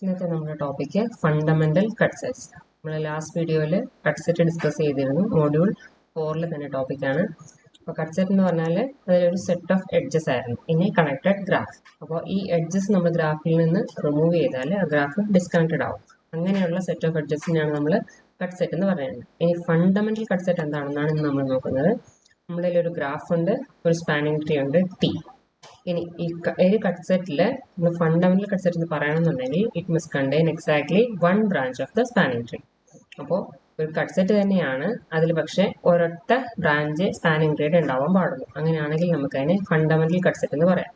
ഇന്നത്തെ നമ്മുടെ topic fundamental cut sets. നമ്മൾ ലാസ്റ്റ് വീഡിയോയിൽ കട്ട് സെറ്റ് ഡിസ്കസ് ചെയ്തിരുന്നു. മൊഡ്യൂൾ 4 തന്നെ ടോപ്പിക്കാണ്. അപ്പോൾ കട്ട് സെറ്റ് എന്ന് പറഞ്ഞാൽ അതിലൊരു സെറ്റ് ഓഫ് എഡ്ജസ് ആയിരുന്നു ഇനി കണക്റ്റഡ് ഗ്രാഫ്. അപ്പോൾ ഈ എഡ്ജസ് നമ്മൾ ഗ്രാഫിൽ നിന്ന് റിമൂവ് ചെയ്താൽ ആ ഗ്രാഫ് ഡിസ്കണക്റ്റഡ് ആവും. അങ്ങനെയുള്ള സെറ്റ് ഓഫ് എഡ്ജസിനെയാണ് നമ്മൾ കട്ട് സെറ്റ് എന്ന് പറയുന്നത്. ഇനി ഫണ്ടമെന്റൽ കട്ട് സെറ്റ് എന്താണെന്നാണ് ഇന്ന് നമ്മൾ നോക്കുന്നത്. നമ്മുടെ ഒരു ഗ്രാഫ് ഉണ്ട്, ഒരു സ്പാനിങ് ട്രീ ഉണ്ട്, ടി. ഇനി ഈ കട്ട് സെറ്റിൽ നമ്മൾ ഫണ്ടമെന്റൽ കട്ട് സെറ്റ് എന്ന് പറയണമെന്നുണ്ടെങ്കിൽ it must contain exactly one branch of the spanning tree. അപ്പോൾ ഒരു കട്ട് സെറ്റ് തന്നെയാണ്, അതിൽ പക്ഷേ ഒരൊറ്റ ബ്രാഞ്ച് സ്പാനിങ് ട്രീയുടെ ഉണ്ടാവാൻ പാടുള്ളൂ. അങ്ങനെയാണെങ്കിൽ നമുക്ക് അതിനെ ഫണ്ടമെന്റൽ കട്ട് സെറ്റ് എന്ന് പറയാം.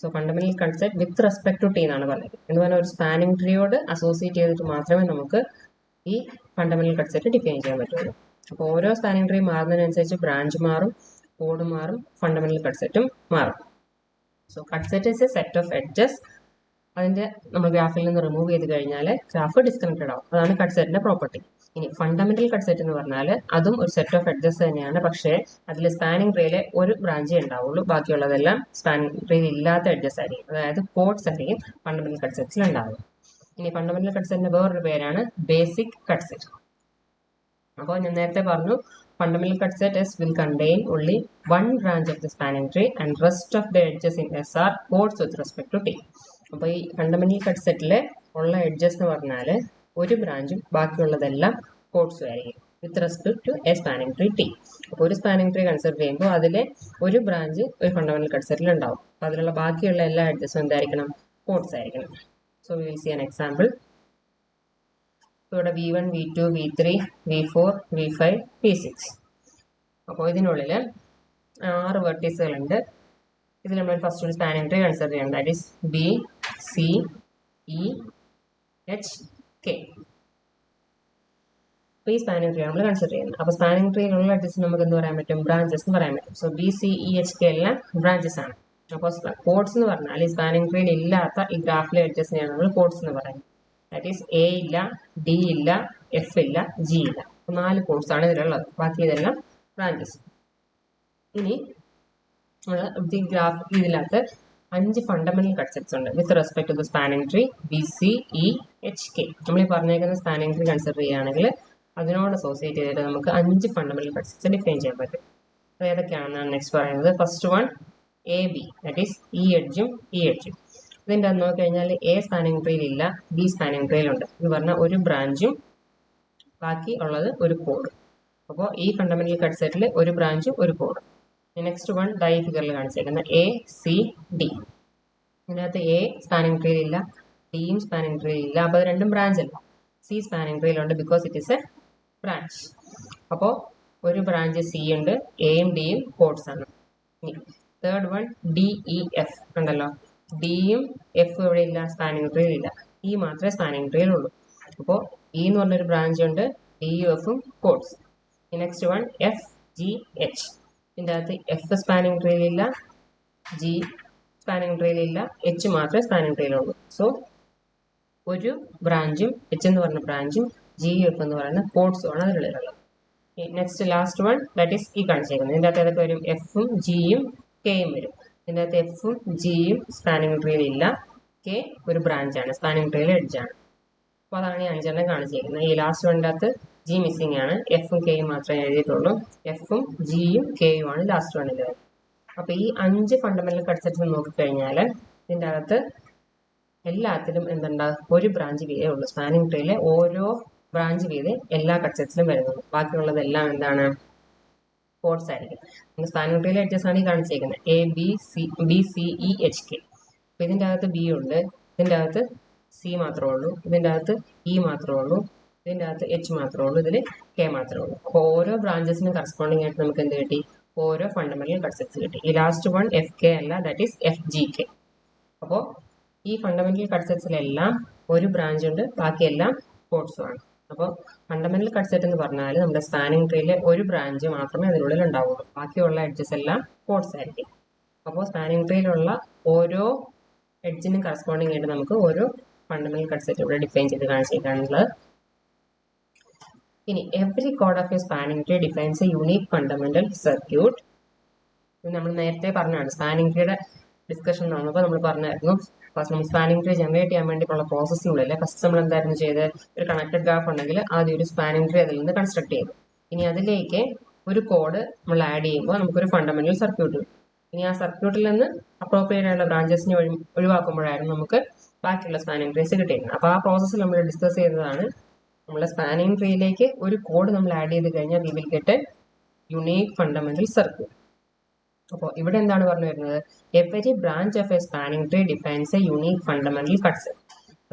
So fundamental cut set with respect to T എന്നാണ് പറയുന്നത്. എന്ന് പറഞ്ഞാൽ ഒരു സ്പാനിങ് ട്രീയോട് അസോസിയേറ്റ് ചെയ്തിട്ട് മാത്രമേ നമുക്ക് ഈ ഫണ്ടമെന്റൽ കട്ട് സെറ്റ് ഡിഫൈൻ ചെയ്യാൻ പറ്റുള്ളൂ. അപ്പോൾ ഓരോ സ്പാനിങ് ട്രീ മാറുന്നതിനനുസരിച്ച് ബ്രാഞ്ച് മാറും, കോഡ് മാറും, ഫണ്ടമെന്റൽ കട്ട് സെറ്റും മാറും. Saw cut set is A set of edges. അതിൻ്റെ നമ്മൾ ഗ്രാഫിൽ നിന്ന് റിമൂവ് ചെയ്ത് കഴിഞ്ഞാൽ ഗ്രാഫ് ഡിസ്കണക്റ്റഡ് ആവും. അതാണ് കട്ട് സെറ്റിന്റെ പ്രോപ്പർട്ടി. ഇനി ഫണ്ടമെന്റൽ കട്ട് സെറ്റ് എന്ന് പറഞ്ഞാൽ അതും ഒരു സെറ്റ് ഓഫ് എഡ്ജസ് തന്നെയാണ്, പക്ഷേ അതിൽ സ്പാനിങ് ട്രീയിലെ ഒരു ബ്രാഞ്ചേ ഉണ്ടാവുള്ളൂ, ബാക്കിയുള്ളതെല്ലാം സ്പാനിങ് ട്രീയിൽ ഇല്ലാത്ത എഡ്ജസ് ആയിരിക്കും. അതായത് കോഡ്സ് ആയിരിക്കും ഫണ്ടമെന്റൽ കട്ട് സെറ്റ്സിൽ ഉണ്ടാവുക. ഇനി ഫണ്ടമെന്റൽ കട്ട് സെറ്റിന്റെ വേറൊരു പേരാണ് ബേസിക് കട്ട് സെറ്റ്. അപ്പോൾ ഞാൻ നേരത്തെ പറഞ്ഞു, fundamental cut set S will contain only one branch of the spanning tree and rest of the edges in S are codes with respect to T. അപ്പോൾ ഈ fundamental cut സെറ്റിലെ ഉള്ള edges എന്ന് പറഞ്ഞാൽ ഒരു ബ്രാഞ്ചും ബാക്കിയുള്ളതെല്ലാം കോഡ്സും ആയിരിക്കും with respect to a spanning tree T. അപ്പോൾ ഒരു സ്പാനിങ് ട്രീ കൺസിഡർ ചെയ്യുമ്പോൾ അതിലെ ഒരു ബ്രാഞ്ച് ഒരു ഫണ്ടമെന്റൽ കട്ട് സെറ്റിൽ ഉണ്ടാവും. അപ്പോൾ അതിലുള്ള ബാക്കിയുള്ള എല്ലാ എഡ്ജസും എന്തായിരിക്കണം? കോഡ്സ് ആയിരിക്കണം. So we will see an example. ഇവിടെ V1, V2, V3, V4, V5, V6. അപ്പോൾ ഇതിനുള്ളിൽ 6 വെർട്ടീസുകളുണ്ട്. ഇതിൽ നമ്മൾ ഫസ്റ്റ് ഒരു സ്പാനിങ് ട്രീ കൺസിഡർ ചെയ്യണം. That is B, C, E, H, K. അപ്പോൾ ഈ സ്പാനിങ് ട്രീ നമ്മൾ കൺസിഡർ ചെയ്യുന്നത്. അപ്പോൾ സ്പാനിങ് ട്രീയിലുള്ള എഡ്ജസ് നമുക്ക് എന്ത് പറയാൻ പറ്റും? ബ്രാഞ്ചസ് എന്ന് പറയാൻ പറ്റും. So B, C, E, H, K എല്ലാം ബ്രാഞ്ചസ് ആണ്. അപ്പോൾ കോഡ്സ് എന്ന് പറഞ്ഞാൽ ഈ സ്പാനിങ് ട്രീയിൽ ഇല്ലാത്ത ഈ ഗ്രാഫിലെ എഡ്ജസിനെയാണ് നമ്മൾ കോഡ്സ് എന്ന് പറയുന്നത്. ദാറ്റ് ഈസ് എ ഇല്ല, ഡി ഇല്ല, എഫ് ഇല്ല, ജി ഇല്ല. 4 കോഡ്സ് ആണ് ഇതിലുള്ളത്, ബാക്കി ഇതെല്ലാം ബ്രാഞ്ചസ്. ഇനി ഈ ഗ്രാഫ് ഇതിനകത്ത് 5 ഫണ്ടമെന്റൽ കട്ട് സെറ്റ്സ് ഉണ്ട് with respect to the spanning tree B C E H K. നമ്മൾ ഈ പറഞ്ഞേക്കുന്ന സ്പാനിങ് ട്രീ കൺസിഡർ ചെയ്യുകയാണെങ്കിൽ അതിനോട് അസോസിയേറ്റ് ചെയ്തിട്ട് നമുക്ക് 5 ഫണ്ടമെന്റൽ കട്ട് സെറ്റ്സ് ഡിഫൈൻ ചെയ്യാൻ പറ്റും. അത് ഏതൊക്കെയാണെന്നാണ് നെക്സ്റ്റ് പറയുന്നത്. First one A B, that is ഈ എഡ്ജും ഈ എഡ്ജും. ഇതിൻ്റെ അത് നോക്കിക്കഴിഞ്ഞാൽ എ സ്പാനിങ് ട്രീയിലില്ല, ബി സ്പാനിങ് ട്രീയിലുണ്ട്. ഇത് പറഞ്ഞാൽ ഒരു ബ്രാഞ്ചും ബാക്കി ഉള്ളത് ഒരു കോഡും. അപ്പോൾ ഈ ഫണ്ടമെന്റൽ കട്ട് സെറ്റിൽ ഒരു ബ്രാഞ്ചും ഒരു കോഡും. നെക്സ്റ്റ് വൺ ഈ ഫിഗറിൽ കാണിച്ചേക്കുന്ന എ സി ഡി. ഇതിനകത്ത് എ സ്പാനിങ് ട്രീയിലില്ല, ഡിയും സ്പാനിങ് ട്രീയിലില്ല. അപ്പോൾ അത് രണ്ടും ബ്രാഞ്ച് അല്ല. സി സ്പാനിങ് ട്രീയിലുണ്ട് because it is a branch. അപ്പോൾ ഒരു ബ്രാഞ്ച് സി ഉണ്ട്, എയും ഡിയും കോഡ്സ് ആണ്. ഇനി third one D E F ഉണ്ടല്ലോ. ഡിയും എഫ് ഇവിടെ ഇല്ല, സ്പാനിങ് ട്രീയിൽ ഇല്ല. ഇ മാത്രമേ സ്പാനിങ് ട്രീയിലുള്ളൂ. അപ്പോൾ ഇ എന്ന് പറഞ്ഞൊരു ബ്രാഞ്ച് ഉണ്ട്, ഡിയും എഫും chords. Next one F G H. ഇതിൻ്റെ അകത്ത് എഫ് സ്പാനിങ് ട്രീയിലില്ല, ജി സ്പാനിങ് ട്രീയിലില്ല, എച്ച് മാത്രമേ സ്പാനിങ് ട്രീയിലുള്ളൂ. സോ ഒരു ബ്രാഞ്ചും എച്ച് എന്ന് പറഞ്ഞ ബ്രാഞ്ചും ജി എഫ് എന്ന് പറയുന്ന കോഡ്സും ആണ് അതിലുള്ളത്. Next last one that is ഈ കാണിച്ചേക്കുന്നത്. ഇതിൻ്റെ അകത്ത് ഏതൊക്കെ വരും? എഫും ജിയും കെയും വരും. ഇതിൻ്റെ അകത്ത് എഫും ജിയും സ്പാനിങ് ട്രീയിലില്ല, കെ ഒരു ബ്രാഞ്ചാണ്, സ്പാനിങ് ട്രീയിൽ എഡ്ജാണ്. അപ്പോൾ അതാണ് ഈ 5 കാണിച്ചിരിക്കുന്നത്. ഈ ലാസ്റ്റ് വണ്ണിൻ്റെ അകത്ത് ജി മിസ്സിംഗ് ആണ്, എഫും കെയും മാത്രമേ എഴുതിയിട്ടുള്ളൂ. എഫും ജിയും കെയും ആണ് ലാസ്റ്റ് വണ്ണിൽ. അപ്പോൾ ഈ 5 ഫണ്ടമെന്റൽ കട്ട് സെറ്റ്സ് നോക്കിക്കഴിഞ്ഞാൽ ഇതിൻ്റെ അകത്ത് എല്ലാത്തിലും എന്തുണ്ടാകും? ഒരു ബ്രാഞ്ച് വീതേ ഉള്ളൂ. സ്പാനിങ് ട്രീയിലെ ഓരോ ബ്രാഞ്ച് വീതേ എല്ലാ കട്ട് സെറ്റ്സിലും വരുന്നുള്ളൂ. ബാക്കിയുള്ളതെല്ലാം എന്താണ്? കോഡ്സ് ആയിരിക്കും. സ്പാനിങ് ട്രീയിലെ എഡ്ജസ് ആണ് ഈ കാണിച്ചേക്കുന്നത്. A B C E H K. അപ്പോൾ ഇതിൻ്റെ അകത്ത് ബി ഉണ്ട്, ഇതിൻ്റെ അകത്ത് സി മാത്രമേ ഉള്ളൂ, ഇതിൻ്റെ അകത്ത് ഇ മാത്രമേ ഉള്ളൂ, ഇതിൻ്റെ അകത്ത് എച്ച് മാത്രമേ ഉള്ളൂ, ഇതിൽ കെ മാത്രമേ ഉള്ളൂ. അപ്പോൾ ഓരോ ബ്രാഞ്ചസിനും കറസ്പോണ്ടിങ് ആയിട്ട് നമുക്ക് എന്ത് കിട്ടി? ഓരോ ഫണ്ടമെന്റൽ കട്ട് സെറ്റ്സ് കിട്ടി. ഈ ലാസ്റ്റ് വൺ എഫ് കെ അല്ല, that is F G K. അപ്പോൾ ഈ ഫണ്ടമെന്റൽ കട്ട് സെറ്റ്സിലെല്ലാം ഒരു ബ്രാഞ്ച് ഉണ്ട്, ബാക്കിയെല്ലാം കോഡ്സും ആണ്. അപ്പോൾ ഫണ്ടമെന്റൽ കട്ട് സെറ്റ് എന്ന് പറഞ്ഞാൽ നമ്മുടെ സ്പാനിങ് ട്രീയിലെ ഒരു ബ്രാഞ്ച് മാത്രമേ അതിനുള്ളിൽ ഉണ്ടാവുള്ളൂ, ബാക്കിയുള്ള എഡ്ജസ് എല്ലാം കോഡ്സ് ആയിരിക്കും. അപ്പോൾ സ്പാനിങ് ട്രീയിലുള്ള ഓരോ എഡ്ജിനും കറസ്പോണ്ടിങ് ആയിട്ട് നമുക്ക് ഓരോ ഫണ്ടമെന്റൽ കട്ട് സെറ്റ് ഇവിടെ ഡിഫൈൻ ചെയ്ത് കാണിച്ചിട്ടാണുള്ളത്. ഇനി every code of A spanning tree defines A unique fundamental circuit. ഇത് നമ്മൾ നേരത്തെ പറഞ്ഞാണ്, സ്പാനിങ് ട്രീയുടെ ഡിസ്കഷൻ നടന്നപ്പോൾ നമ്മൾ പറഞ്ഞായിരുന്നു ഫസ്റ്റ് നമ്മൾ സ്പാനിങ് ട്രീ ജനറേറ്റ് ചെയ്യാൻ വേണ്ടിയിട്ടുള്ള പ്രോസസ്സിനുള്ളിൽ ഫസ്റ്റ് നമ്മൾ എന്തായിരുന്നു ചെയ്ത് ഒരു കണക്റ്റഡ് ഗ്രാഫ് ഉണ്ടെങ്കിൽ ആദ്യം ഒരു സ്പാനിങ് ട്രീ അതിൽ നിന്ന് കൺസ്ട്രക്ട് ചെയ്തു. ഇനി അതിലേക്ക് ഒരു കോഡ് നമ്മൾ ആഡ് ചെയ്യുമ്പോൾ നമുക്കൊരു ഫണ്ടമെന്റൽ സർക്യൂട്ട് കിട്ടും. ഇനി ആ സർക്യൂട്ടിൽ നിന്ന് അപ്രോപ്രിയേറ്റ് ആയിട്ടുള്ള ബ്രാഞ്ചസിനെ ഒഴിവാക്കുമ്പോഴായിരുന്നു നമുക്ക് ബാക്കിയുള്ള സ്പാനിങ് ട്രീസ് കിട്ടിയിരുന്നത്. അപ്പോൾ ആ പ്രോസസ്സ് നമ്മൾ ഡിസ്കസ് ചെയ്തതാണ്. നമ്മളെ സ്പാനിങ് ട്രീയിലേക്ക് ഒരു കോഡ് നമ്മൾ ആഡ് ചെയ്ത് കഴിഞ്ഞാൽ we will get A unique fundamental circuit. അപ്പോൾ ഇവിടെ എന്താണ് പറഞ്ഞു വരുന്നത്? Every branch of A spanning tree defines A unique fundamental cut set.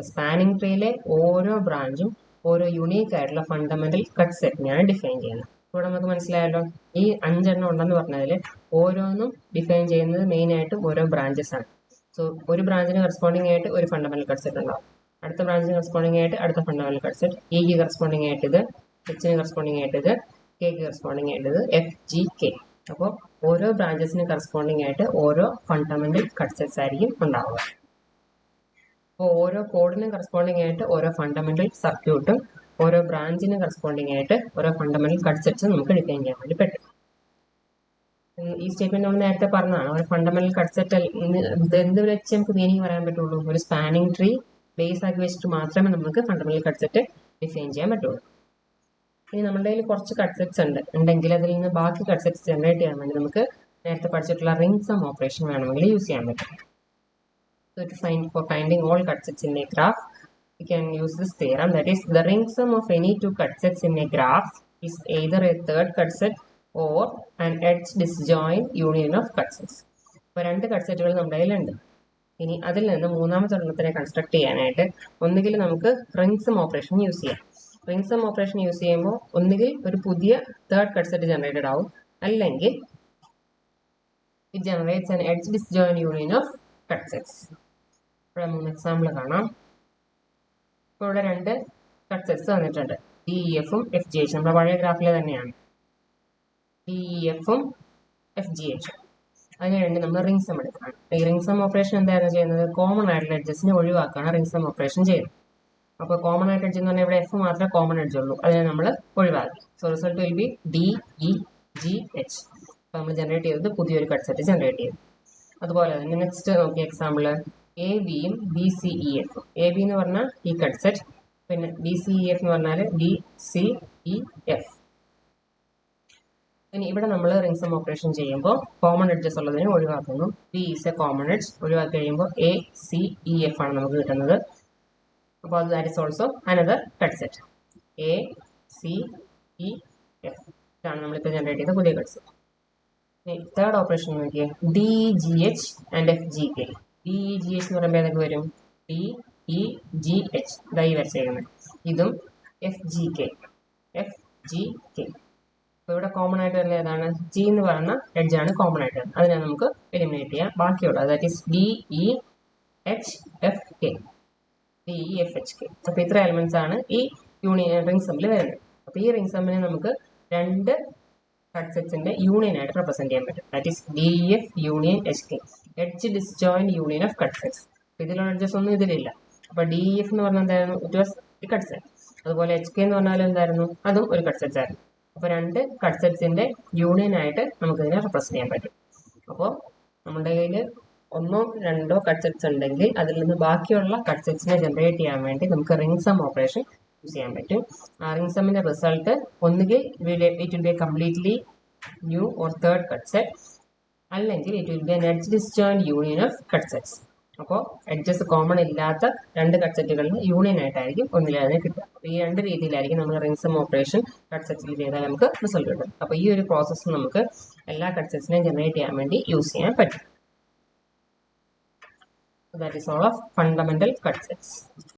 Spanning ട്രീയിലെ ഓരോ ബ്രാഞ്ചും ഓരോ യുണീക്ക് ആയിട്ടുള്ള ഫണ്ടമെന്റൽ കട്ട് സെറ്റിനെയാണ് ഡിഫൈൻ ചെയ്യുന്നത്. ഇവിടെ നമുക്ക് മനസ്സിലായല്ലോ, ഈ 5 എണ്ണം ഉണ്ടെന്ന് പറഞ്ഞതിൽ ഓരോന്നും ഡിഫൈൻ ചെയ്യുന്നത് മെയിൻ ആയിട്ടും ഓരോ ബ്രാഞ്ചസ് ആണ്. സോ ഒരു ബ്രാഞ്ചിന് കറസ്പോണ്ടിങ് ആയിട്ട് ഒരു ഫണ്ടമെന്റൽ കട്ട് സെറ്റ് ഉണ്ടാവും, അടുത്ത ബ്രാഞ്ചിന് കറസ്പോണ്ടിങ് ആയിട്ട് അടുത്ത ഫണ്ടമെന്റൽ കട്ട് സെറ്റ്, ഇക്ക് കറസ്പോണ്ടിങ് ആയിട്ട് ഇത്, എച്ചിന് കറസ്പോണ്ടിങ് ആയിട്ട് ഇത്, കെക്ക് കറസ്പോണ്ടിങ് ആയിട്ട് ഇത്, എഫ് ജി കെ. അപ്പോൾ ഓരോ ബ്രാഞ്ചസിന് കറസ്പോണ്ടിങ് ആയിട്ട് ഓരോ ഫണ്ടമെന്റൽ കട്ട് സെറ്റ്സ് ആയിരിക്കും ഉണ്ടാവുക. അപ്പോൾ ഓരോ കോഡിന് കറസ്പോണ്ടിങ് ആയിട്ട് ഓരോ ഫണ്ടമെന്റൽ സർക്യൂട്ടും ഓരോ ബ്രാഞ്ചിന് കറസ്പോണ്ടിങ് ആയിട്ട് ഓരോ ഫണ്ടമെന്റൽ കട്ട് സെറ്റ്സും നമുക്ക് ഡിഫൈൻ ചെയ്യാൻ വേണ്ടി പറ്റും. ഈ സ്റ്റേറ്റ്മെന്റ് നമ്മൾ നേരത്തെ പറഞ്ഞതാണ്. ഒരു ഫണ്ടമെന്റൽ കട്ട് സെറ്റ് എന്ത് വെച്ച് നമുക്ക് മീനിങ് പറയാൻ പറ്റുള്ളൂ? ഒരു സ്പാനിങ് ട്രീ ബേസ് ആക്കി വെച്ചിട്ട് മാത്രമേ നമുക്ക് ഫണ്ടമെന്റൽ കട്ട് സെറ്റ് ഡിഫൈൻ ചെയ്യാൻ പറ്റുള്ളൂ. ഇനി നമ്മുടെ കയ്യിൽ കുറച്ച് കട്ട് സെറ്റ്സ് ഉണ്ടെങ്കിൽ അതിൽ നിന്ന് ബാക്കി കട്ട് സെറ്റ്സ് ജനറേറ്റ് ചെയ്യാൻ വേണ്ടി നമുക്ക് നേരത്തെ പഠിച്ചിട്ടുള്ള റിംഗ് സം ഓപ്പറേഷൻ വേണമെങ്കിൽ യൂസ് ചെയ്യാൻ പറ്റും. So for finding all cut sets in a graph, we can use this theorem, that is the ring sum of any two cut sets in a graph is either a third cut set or an edge disjoint union of cut sets. അപ്പോൾ 2 cut സെറ്റുകൾ നമ്മുടെ കയ്യിലുണ്ട്. ഇനി അതിൽ നിന്ന് മൂന്നാമത്തെ ഒരെണ്ണത്തിനെ construct ചെയ്യാനായിട്ട് ഒന്നുകിൽ നമുക്ക് റിംഗ് സം ഓപ്പറേഷൻ യൂസ് ചെയ്യാം. റിംഗ് സം ഓപ്പറേഷൻ യൂസ് ചെയ്യുമ്പോൾ ഒന്നുകിൽ ഒരു പുതിയ തേർഡ് കട്ട് സെറ്റ് ജനറേറ്റഡ് ആവും, അല്ലെങ്കിൽ it generates an edge disjoint union of cut sets. ഇവിടെ 3 എക്സാമ്പിൾ കാണാം. ഇപ്പോൾ ഇവിടെ 2 കട്ട് സെറ്റ്സ് വന്നിട്ടുണ്ട്, DEFഉം FGH. നമ്മുടെ പഴയ ഗ്രാഫിലെ തന്നെയാണ് DEFഉം FGH. അതിന് വേണ്ടി നമ്മൾ റിംഗ് സം എടുക്കണം. ഈ റിംഗ് സം ഓപ്പറേഷൻ എന്തായിരുന്നു ചെയ്യുന്നത്? കോമൺ ആയിട്ടുള്ള എഡ്ജസിനെ ഒഴിവാക്കാണ് റിംഗ് സം ഓപ്പറേഷൻ ചെയ്യുന്നത്. അപ്പോൾ കോമൺ ആയിട്ട് എഡ്ജ് എന്ന് പറഞ്ഞാൽ ഇവിടെ F മാത്രമേ കോമൺ എഡ്ജ് ഉള്ളൂ, അതിനെ നമ്മൾ ഒഴിവാക്കി. So result will be DEGH. അപ്പോൾ നമ്മൾ ജനറേറ്റ് ചെയ്തത് പുതിയൊരു കട്ട് സെറ്റ് ജനറേറ്റ് ചെയ്തു. അതുപോലെ തന്നെ നെക്സ്റ്റ് നോക്കിയ എക്സാമ്പിൾ ABയും BCEFഉം. AB എന്ന് പറഞ്ഞാൽ ഈ കട്ട് സെറ്റ്, പിന്നെ BCEF എന്ന് പറഞ്ഞാൽ DCEF. ഇനി ഇവിടെ നമ്മൾ റിംഗ് സം ഓപ്പറേഷൻ ചെയ്യുമ്പോൾ കോമൺ എഡ്ജസ് ഉള്ളതിനെ ഒഴിവാക്കുന്നു. B is A common edge. ഒഴിവാക്കി കഴിയുമ്പോൾ ACEF ആണ് നമുക്ക് കിട്ടുന്നത്. അപ്പോൾ അത് that is also another cut set. ACEF ഇതാണ് നമ്മളിപ്പോൾ ജനറേറ്റ് ചെയ്ത പുതിയ കട്ട് സെറ്റ്. തേർഡ് ഓപ്പറേഷൻ നോക്കിയാൽ DGH ആൻഡ് FGK. DEGH എന്ന് പറയുമ്പോൾ ഏതൊക്കെ വരും? DEGH ഇതായി വരച്ചേക്കുന്നത്. ഇതും FGK. അപ്പോൾ ഇവിടെ കോമൺ ആയിട്ട് വരുന്നത് ഏതാണ്? G എന്ന് പറയുന്ന എഡ്ജാണ് കോമൺ ആയിട്ട് വരുന്നത്. അതിനെ നമുക്ക് എലിമിനേറ്റ് ചെയ്യാം. ബാക്കിയുള്ള ദാറ്റ് ഈസ് DEHFK. അപ്പോൾ ഇത്ര എലിമെന്റ്സ് ആണ് ഈ റിംഗ് സമ്മിൽ വരുന്നത്. അപ്പോൾ ഈ റിംഗ് സമ്മിനെ നമുക്ക് 2 കട്ട് സെറ്റ്സിന്റെ യൂണിയൻ ആയിട്ട് റെപ്രസെന്റ് ചെയ്യാൻ പറ്റും. That is DEF union HK, edge disjoint union of cut sets. ഇതിലുള്ള എഡ്ജസ് ഒന്നും ഇതിലില്ല. അപ്പോൾ DEF എന്ന് പറഞ്ഞാൽ എന്തായിരുന്നു? It was A cut set. അതുപോലെ HK എന്ന് പറഞ്ഞാൽ എന്തായിരുന്നു? അതും ഒരു കട്ട് സെറ്റ് ആയിരുന്നു. അപ്പോൾ 2 കട്ട് സെറ്റ്സിന്റെ യൂണിയൻ ആയിട്ട് നമുക്ക് ഇതിനെ റെപ്രസെന്റ് ചെയ്യാൻ പറ്റും. അപ്പോൾ നമ്മുടെ കയ്യിൽ 1 or 2 കട്ട് സെറ്റ്സ് ഉണ്ടെങ്കിൽ അതിൽ നിന്ന് ബാക്കിയുള്ള കട്ട് സെറ്റ്സിനെ ജനറേറ്റ് ചെയ്യാൻ വേണ്ടി നമുക്ക് റിംഗ് സം ഓപ്പറേഷൻ യൂസ് ചെയ്യാൻ പറ്റും. ആ റിംഗ് സമ്മിന്റെ റിസൾട്ട് ഒന്നുകിൽ it will be a completely new or third cut set, അല്ലെങ്കിൽ it will be an edge disjoint union of cut sets. അപ്പോൾ എഡ്ജസ് കോമൺ ഇല്ലാത്ത 2 കട്ട് സെറ്റുകളിൽ യൂണിയൻ ആയിട്ടായിരിക്കും ഒന്നിലതിനെ കിട്ടുക. അപ്പോൾ ഈ 2 രീതിയിലായിരിക്കും നമ്മൾ റിംഗ് സം ഓപ്പറേഷൻ കട്ട് സെറ്റ്സിൽ ചെയ്താൽ നമുക്ക് റിസൾട്ട് കിട്ടും. അപ്പോൾ ഈ ഒരു പ്രോസസ്സ് നമുക്ക് എല്ലാ കട്ട് സെറ്റ്സിനെയും ജനറേറ്റ് ചെയ്യാൻ വേണ്ടി യൂസ് ചെയ്യാൻ പറ്റും. That is all of fundamental cut sets.